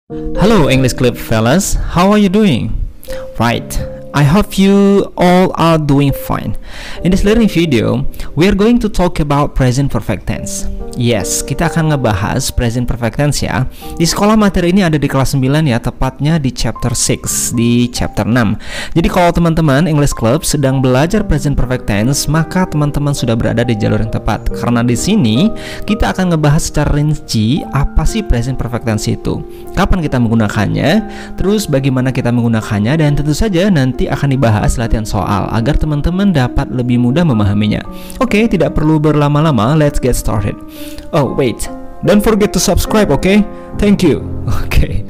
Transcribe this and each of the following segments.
Hello English Club fellas, how are you doing? Right, I hope you all are doing fine. In this learning video, we are going to talk about present perfect tense. Yes, kita akan ngebahas present perfect tense ya. Di sekolah materi ini ada di kelas 9 ya, tepatnya di chapter 6, di chapter 6. Jadi kalau teman-teman English Club sedang belajar present perfect tense, maka teman-teman sudah berada di jalur yang tepat. Karena di sini kita akan ngebahas secara rinci apa sih present perfect tense itu, kapan kita menggunakannya, terus bagaimana kita menggunakannya, dan tentu saja nanti akan dibahas latihan soal agar teman-teman dapat lebih mudah memahaminya. Oke, tidak perlu berlama-lama, let's get started. Oh wait, don't forget to subscribe, okay? Thank you. Okay.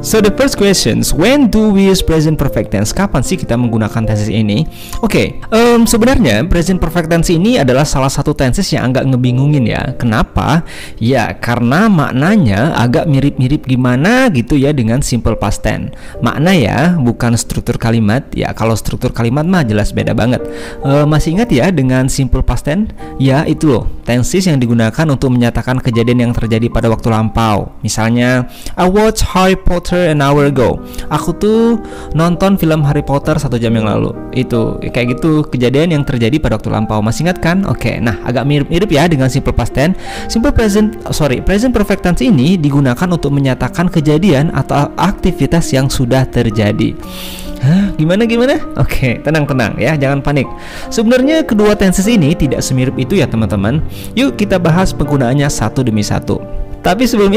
So the first questions, when do we use present perfect tense? Kapan sih kita menggunakan tenses ini? Oke, sebenarnya present perfect tense ini adalah salah satu tenses yang agak ngebingungin ya. Kenapa? Ya, karena maknanya agak mirip-mirip gimana gitu ya dengan simple past tense. Makna ya, bukan struktur kalimat. Ya, kalau struktur kalimat mah jelas beda banget. Masih ingat ya dengan simple past tense? Ya, itu loh, tenses yang digunakan untuk menyatakan kejadian yang terjadi pada waktu lampau. Misalnya, I watched Harry Potter an hour ago. Aku tuh nonton film Harry Potter 1 jam yang lalu. Itu kayak gitu kejadian yang terjadi pada waktu lampau. Masih ingat kan? Oke. Nah, agak mirip-mirip ya dengan simple past tense. Present perfect tense ini digunakan untuk menyatakan kejadian atau aktivitas yang sudah terjadi. Hah, gimana? Oke, tenang ya, jangan panik. Sebenarnya kedua tenses ini tidak semirip itu ya teman-teman. Yuk kita bahas penggunaannya satu demi satu. Tapi sebelum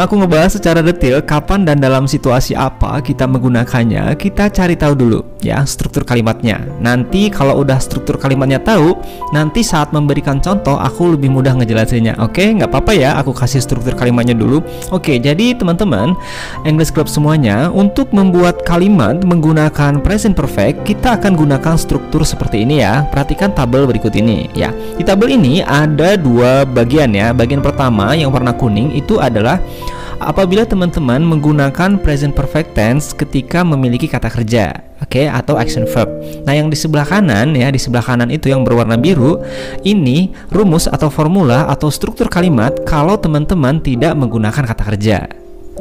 aku ngebahas secara detail kapan dan dalam situasi apa kita menggunakannya, kita cari tahu dulu ya struktur kalimatnya. Nanti kalau udah struktur kalimatnya tahu, nanti saat memberikan contoh aku lebih mudah ngejelasinnya. Oke, nggak apa-apa ya, aku kasih struktur kalimatnya dulu. Oke, jadi teman-teman English Club semuanya, untuk membuat kalimat menggunakan present perfect, kita akan gunakan struktur seperti ini ya. Perhatikan tabel berikut ini ya. Di tabel ini ada dua bagian ya. Bagian pertama yang warna kuning itu adalah apabila teman-teman menggunakan present perfect tense ketika memiliki kata kerja, oke, atau action verb. Nah, yang di sebelah kanan ya, di sebelah kanan itu yang berwarna biru, ini rumus atau formula atau struktur kalimat kalau teman-teman tidak menggunakan kata kerja.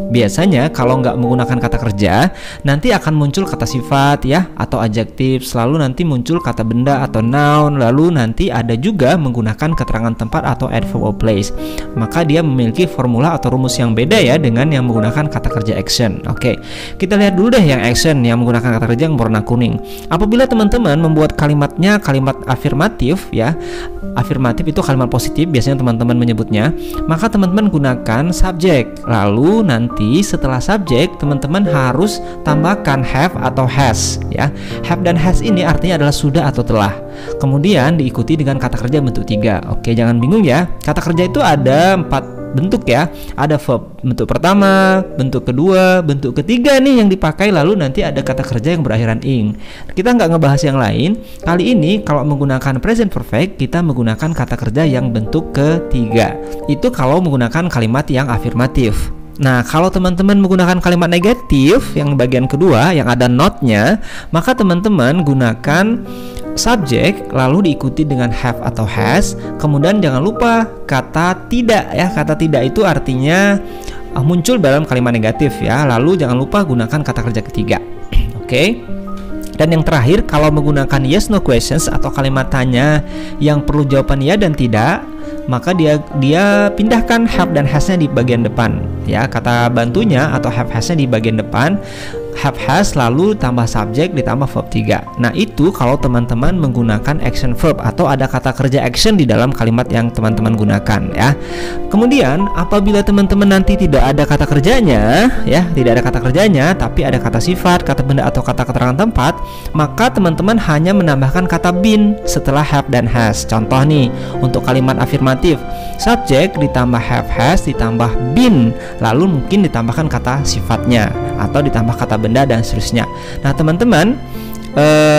Biasanya kalau nggak menggunakan kata kerja, nanti akan muncul kata sifat ya, atau adjektif, selalu nanti muncul kata benda atau noun, lalu nanti ada juga menggunakan keterangan tempat atau adverb of place. Maka dia memiliki formula atau rumus yang beda ya dengan yang menggunakan kata kerja action. Oke, kita lihat dulu deh yang action yang menggunakan kata kerja yang berwarna kuning. Apabila teman-teman membuat kalimatnya kalimat afirmatif ya, afirmatif itu kalimat positif biasanya teman-teman menyebutnya, maka teman-teman gunakan subjek. Lalu nanti setelah subjek teman-teman harus tambahkan have atau has ya. Have dan has ini artinya adalah sudah atau telah. Kemudian diikuti dengan kata kerja bentuk 3. Oke, jangan bingung ya. Kata kerja itu ada 4 bentuk ya. Ada verb bentuk pertama, bentuk kedua, bentuk ketiga nih yang dipakai, lalu nanti ada kata kerja yang berakhiran ing. Kita nggak ngebahas yang lain. Kali ini kalau menggunakan present perfect, kita menggunakan kata kerja yang bentuk ketiga. Itu kalau menggunakan kalimat yang afirmatif. Nah, kalau teman-teman menggunakan kalimat negatif yang bagian kedua yang ada not-nya, maka teman-teman gunakan subjek lalu diikuti dengan have atau has. Kemudian jangan lupa kata tidak ya. Kata tidak itu artinya muncul dalam kalimat negatif ya. Lalu jangan lupa gunakan kata kerja ketiga. Oke. Dan yang terakhir, kalau menggunakan yes no questions atau kalimat tanya yang perlu jawaban ya dan tidak, maka dia pindahkan have dan has-nya di bagian depan ya. Kata bantunya atau have has-nya di bagian depan, have has lalu tambah subjek ditambah verb 3. Nah, itu kalau teman-teman menggunakan action verb atau ada kata kerja action di dalam kalimat yang teman-teman gunakan ya. Kemudian apabila teman-teman nanti tidak ada kata kerjanya ya, tidak ada kata kerjanya tapi ada kata sifat, kata benda atau kata keterangan tempat, maka teman-teman hanya menambahkan kata been setelah have dan has. Contoh nih, untuk kalimat afirmatif, subjek ditambah have has ditambah been, lalu mungkin ditambahkan kata sifatnya atau ditambah kata benda dan seterusnya. Nah, teman-teman,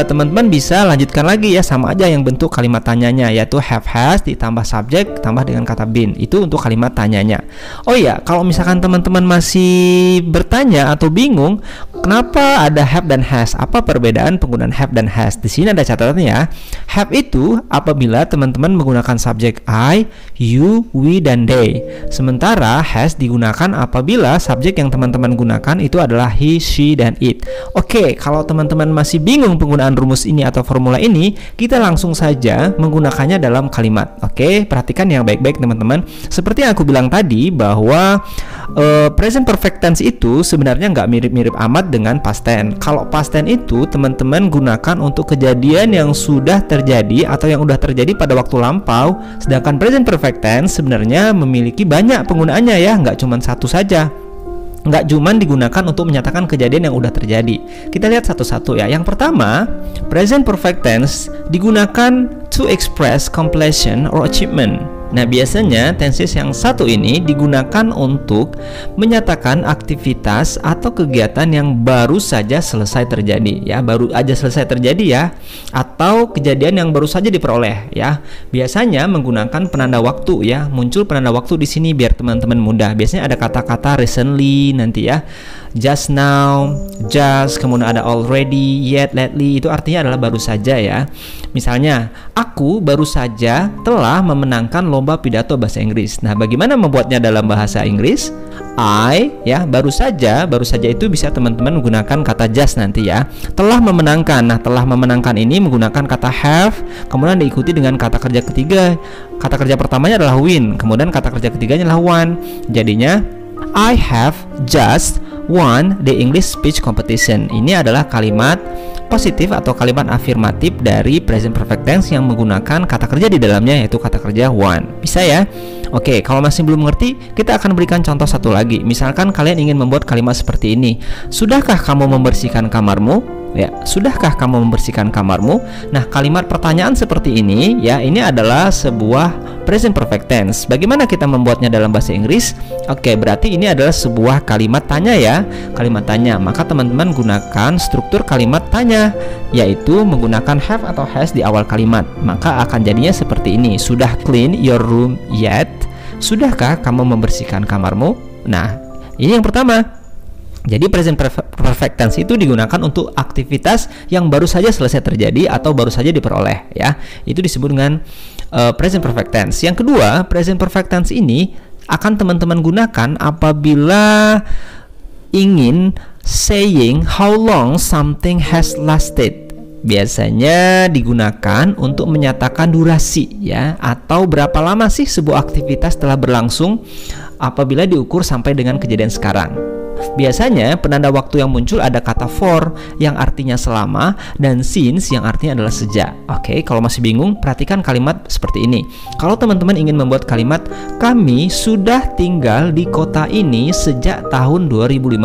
teman-teman bisa lanjutkan lagi ya, sama aja yang bentuk kalimat tanyanya, yaitu have has ditambah subjek tambah dengan kata been. Itu untuk kalimat tanyanya. Oh ya, kalau misalkan teman-teman masih bertanya atau bingung kenapa ada have dan has, apa perbedaan penggunaan have dan has, di sini ada catatannya ya. Have itu apabila teman-teman menggunakan subjek I, you, we, dan they. Sementara has digunakan apabila subjek yang teman-teman gunakan itu adalah he, she, dan it. Oke, kalau teman-teman masih bingung penggunaan rumus ini atau formula ini, kita langsung saja menggunakannya dalam kalimat. Oke, perhatikan yang baik-baik teman-teman. Seperti yang aku bilang tadi bahwa present perfect tense itu sebenarnya nggak mirip-mirip amat dengan past tense. Kalau past tense itu teman-teman gunakan untuk kejadian yang sudah terjadi atau yang udah terjadi pada waktu lampau, sedangkan present perfect tense sebenarnya memiliki banyak penggunaannya ya, nggak cuma satu saja. Nggak cuma digunakan untuk menyatakan kejadian yang udah terjadi. Kita lihat satu-satu ya. Yang pertama, present perfect tense digunakan to express completion or achievement. Nah, biasanya tenses yang satu ini digunakan untuk menyatakan aktivitas atau kegiatan yang baru saja selesai terjadi ya, baru aja selesai terjadi ya, atau kejadian yang baru saja diperoleh ya. Biasanya menggunakan penanda waktu ya, muncul penanda waktu di sini biar teman-teman mudah. Biasanya ada kata-kata recently nanti ya. Just now, just, kemudian ada already, yet, lately, itu artinya adalah baru saja ya. Misalnya, aku baru saja telah memenangkan lomba pidato bahasa Inggris. Nah, bagaimana membuatnya dalam bahasa Inggris? I, ya, baru saja itu bisa teman-teman menggunakan kata just nanti ya. Telah memenangkan. Nah, telah memenangkan ini menggunakan kata have, kemudian diikuti dengan kata kerja ketiga. Kata kerja pertamanya adalah win, kemudian kata kerja ketiganya adalah won. Jadinya, I have just won the English speech competition. Ini adalah kalimat positif atau kalimat afirmatif dari present perfect tense yang menggunakan kata kerja di dalamnya, yaitu kata kerja won. Bisa ya? Oke, kalau masih belum mengerti, kita akan berikan contoh satu lagi. Misalkan kalian ingin membuat kalimat seperti ini. Sudahkah kamu membersihkan kamarmu? Ya, sudahkah kamu membersihkan kamarmu? Nah, kalimat pertanyaan seperti ini ya, ini adalah sebuah present perfect tense. Bagaimana kita membuatnya dalam bahasa Inggris? Oke, berarti ini adalah sebuah kalimat tanya ya, kalimat tanya. Maka teman-teman gunakan struktur kalimat tanya, yaitu menggunakan have atau has di awal kalimat. Maka akan jadinya seperti ini. Sudah clean your room yet? Sudahkah kamu membersihkan kamarmu? Nah, ini yang pertama. Jadi present perfect tense itu digunakan untuk aktivitas yang baru saja selesai terjadi atau baru saja diperoleh ya. Itu disebut dengan present perfect tense. Yang kedua, present perfect tense ini akan teman-teman gunakan apabila ingin saying how long something has lasted. Biasanya digunakan untuk menyatakan durasi ya, atau berapa lama sih sebuah aktivitas telah berlangsung apabila diukur sampai dengan kejadian sekarang. Biasanya penanda waktu yang muncul ada kata for yang artinya selama dan since yang artinya adalah sejak. Oke, kalau masih bingung, perhatikan kalimat seperti ini. Kalau teman-teman ingin membuat kalimat kami sudah tinggal di kota ini sejak tahun 2015.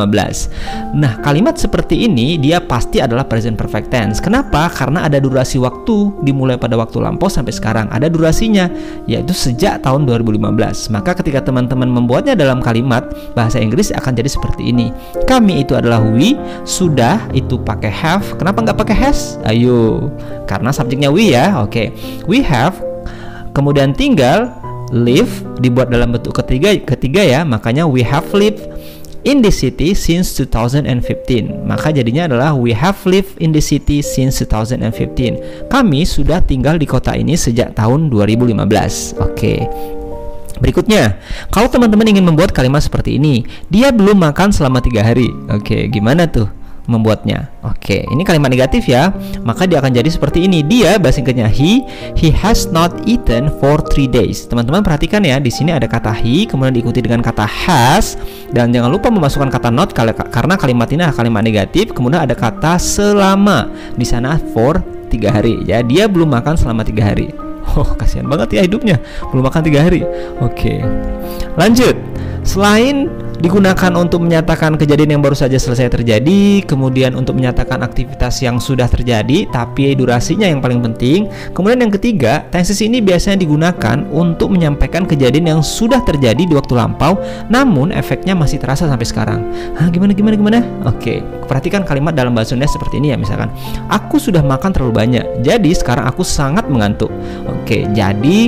Nah, kalimat seperti ini dia pasti adalah present perfect tense. Kenapa? Karena ada durasi waktu dimulai pada waktu lampau sampai sekarang. Ada durasinya, yaitu sejak tahun 2015. Maka ketika teman-teman membuatnya dalam kalimat bahasa Inggris akan jadi seperti ini. Kami itu adalah we, sudah itu pakai have. Kenapa nggak pakai has? Ayo, karena subjeknya we ya. Oke, we have. Kemudian tinggal live dibuat dalam bentuk ketiga ya. Makanya we have lived in the city since 2015. Maka jadinya adalah we have lived in the city since 2015. Kami sudah tinggal di kota ini sejak tahun 2015. Oke. Berikutnya, kalau teman-teman ingin membuat kalimat seperti ini, dia belum makan selama 3 hari. Oke, gimana tuh membuatnya? Oke, ini kalimat negatif ya, maka dia akan jadi seperti ini. Dia, bahasa Inggrisnya he has not eaten for 3 days. Teman-teman perhatikan ya, di sini ada kata he, kemudian diikuti dengan kata has, dan jangan lupa memasukkan kata not karena kalimat ini adalah kalimat negatif. Kemudian ada kata selama di sana for 3 hari. Ya, dia belum makan selama 3 hari. Oh, kasihan banget ya hidupnya, belum makan 3 hari. Oke, lanjut. Selain digunakan untuk menyatakan kejadian yang baru saja selesai terjadi, kemudian untuk menyatakan aktivitas yang sudah terjadi tapi durasinya yang paling penting. Kemudian yang ketiga, tenses ini biasanya digunakan untuk menyampaikan kejadian yang sudah terjadi di waktu lampau namun efeknya masih terasa sampai sekarang. Gimana? Oke, perhatikan kalimat dalam bahasa Indonesia seperti ini ya, misalkan aku sudah makan terlalu banyak, jadi sekarang aku sangat mengantuk. Oke, jadi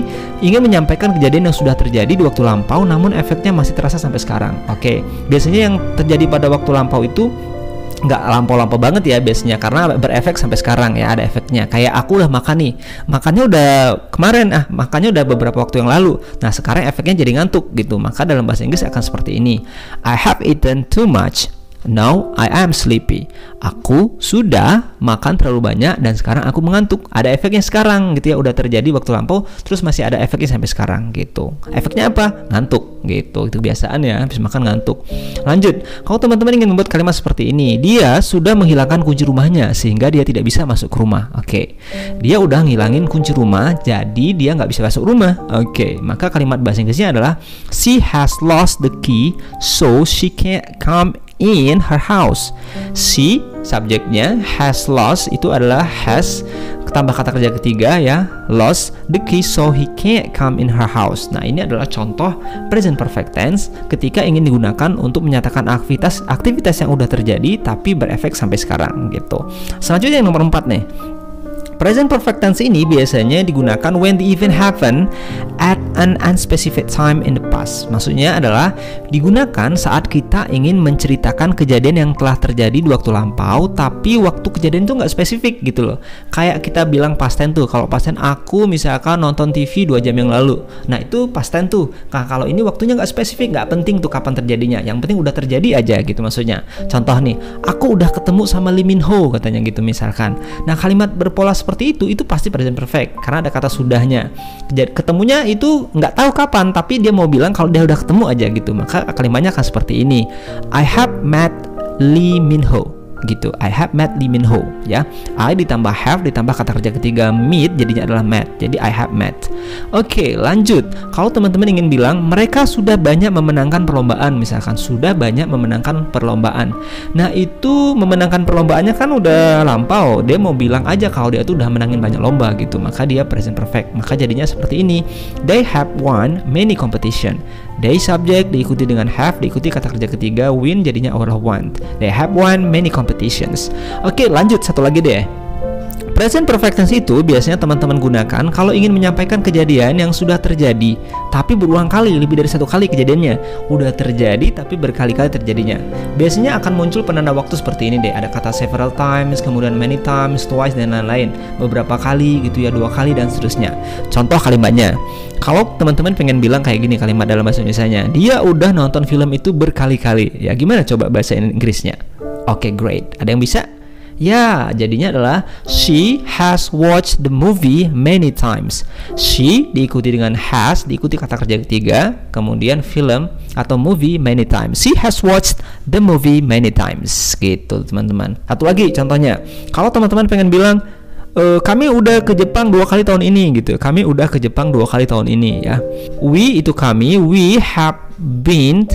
ingin menyampaikan kejadian yang sudah terjadi di waktu lampau namun efeknya masih terasa sampai sekarang. Oke, biasanya yang terjadi pada waktu lampau itu nggak lampau-lampau banget ya biasanya, karena berefek sampai sekarang ya, ada efeknya. Kayak aku udah makan nih, makannya udah kemarin, makannya udah beberapa waktu yang lalu, nah sekarang efeknya jadi ngantuk gitu. Maka dalam bahasa Inggris akan seperti ini, I have eaten too much, now I am sleepy. Aku sudah makan terlalu banyak dan sekarang aku mengantuk. Ada efeknya sekarang gitu ya, udah terjadi waktu lampau terus masih ada efeknya sampai sekarang gitu. Efeknya apa? Ngantuk gitu. Itu kebiasaan ya, habis makan ngantuk. Lanjut, kalau teman-teman ingin membuat kalimat seperti ini, dia sudah menghilangkan kunci rumahnya sehingga dia tidak bisa masuk ke rumah. Oke, dia udah ngilangin kunci rumah jadi dia nggak bisa masuk rumah. Oke, maka kalimat bahasa Inggrisnya adalah she has lost the key so she can't come in her house. She, subjeknya, has lost itu adalah has tambah kata kerja ketiga ya, lost the key so he can't come in her house. Nah, ini adalah contoh present perfect tense ketika ingin digunakan untuk menyatakan aktivitas yang udah terjadi tapi berefek sampai sekarang gitu. Selanjutnya yang nomor 4 nih. Present perfect tense ini biasanya digunakan when the event happen at an unspecified time in the past. Maksudnya adalah digunakan saat kita ingin menceritakan kejadian yang telah terjadi di waktu lampau, tapi waktu kejadian itu nggak spesifik gitu loh. Kayak kita bilang past tense tuh, kalau past tense aku misalkan nonton TV 2 jam yang lalu. Nah itu past tense tuh. Nah kalau ini waktunya nggak spesifik, nggak penting tuh kapan terjadinya. Yang penting udah terjadi aja gitu maksudnya. Contoh nih, aku udah ketemu sama Lee Min Ho katanya gitu misalkan. Nah kalimat berpola seperti itu pasti present perfect karena ada kata sudahnya. Jadi ketemunya itu nggak tahu kapan, tapi dia mau bilang kalau dia udah ketemu aja gitu. Maka kalimatnya akan seperti ini, I have met Lee Min Ho gitu. I have met Lee Min Ho ya. I ditambah have ditambah kata kerja ketiga meet jadinya adalah met. Jadi I have met. Oke, lanjut. Kalau teman-teman ingin bilang mereka sudah banyak memenangkan perlombaan, misalkan sudah banyak memenangkan perlombaan. Nah, itu memenangkan perlombaannya kan udah lampau. Dia mau bilang aja kalau dia tuh udah menangin banyak lomba gitu. Maka dia present perfect. Maka jadinya seperti ini. They have won many competition. They subject diikuti dengan have, diikuti kata kerja ketiga win jadinya our won. They have won many competitions. Oke, lanjut satu lagi deh. Present perfect tense itu biasanya teman-teman gunakan kalau ingin menyampaikan kejadian yang sudah terjadi tapi berulang kali, lebih dari satu kali kejadiannya. Udah terjadi tapi berkali-kali terjadinya. Biasanya akan muncul penanda waktu seperti ini deh. Ada kata several times, kemudian many times, twice, dan lain-lain. Beberapa kali gitu ya, 2 kali dan seterusnya. Contoh kalimatnya, kalau teman-teman pengen bilang kayak gini kalimat dalam bahasa Indonesianya, dia udah nonton film itu berkali-kali. Ya gimana coba bahasa Inggrisnya? Oke, great. Ada yang bisa? Ya, jadinya adalah she has watched the movie many times. She diikuti dengan has, diikuti kata kerja ketiga, kemudian film atau movie many times. She has watched the movie many times. Gitu, teman-teman. Satu lagi contohnya. Kalau teman-teman pengen bilang kami udah ke Jepang 2 kali tahun ini gitu. Kami udah ke Jepang 2 kali tahun ini ya. We itu kami, we have been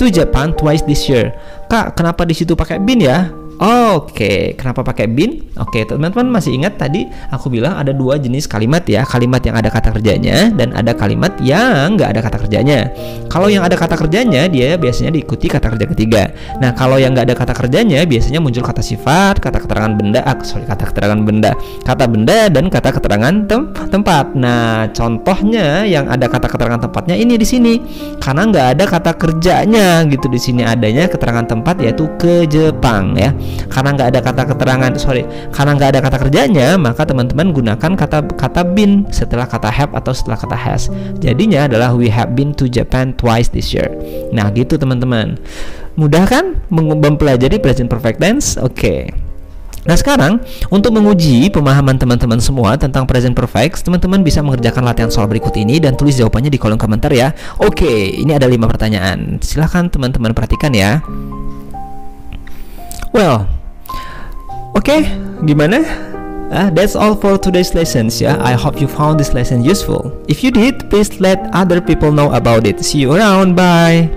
to Japan twice this year. Kak, kenapa di situ pakai been ya? Oke, kenapa pakai been? Oke, teman-teman masih ingat tadi aku bilang ada 2 jenis kalimat ya. Kalimat yang ada kata kerjanya dan ada kalimat yang nggak ada kata kerjanya. Kalau yang ada kata kerjanya dia biasanya diikuti kata kerja ketiga. Nah, kalau yang nggak ada kata kerjanya biasanya muncul kata sifat, kata keterangan benda, kata benda dan kata keterangan tempat. Nah, contohnya yang ada kata keterangan tempatnya ini di sini. Karena nggak ada kata kerjanya gitu, di sini adanya keterangan tempat yaitu ke Jepang ya. Karena nggak ada kata kerjanya, maka teman-teman gunakan kata been setelah kata have atau setelah kata has. Jadinya adalah we have been to Japan twice this year. Nah gitu teman-teman. Mudah kan mempelajari present perfect tense? Oke. Nah sekarang untuk menguji pemahaman teman-teman semua tentang present perfect, teman-teman bisa mengerjakan latihan soal berikut ini dan tulis jawabannya di kolom komentar ya. Oke, ini ada 5 pertanyaan. Silahkan teman-teman perhatikan ya. Well, okay, gimana? That's all for today's lessons ya. I hope you found this lesson useful. If you did, please let other people know about it. See you around, bye.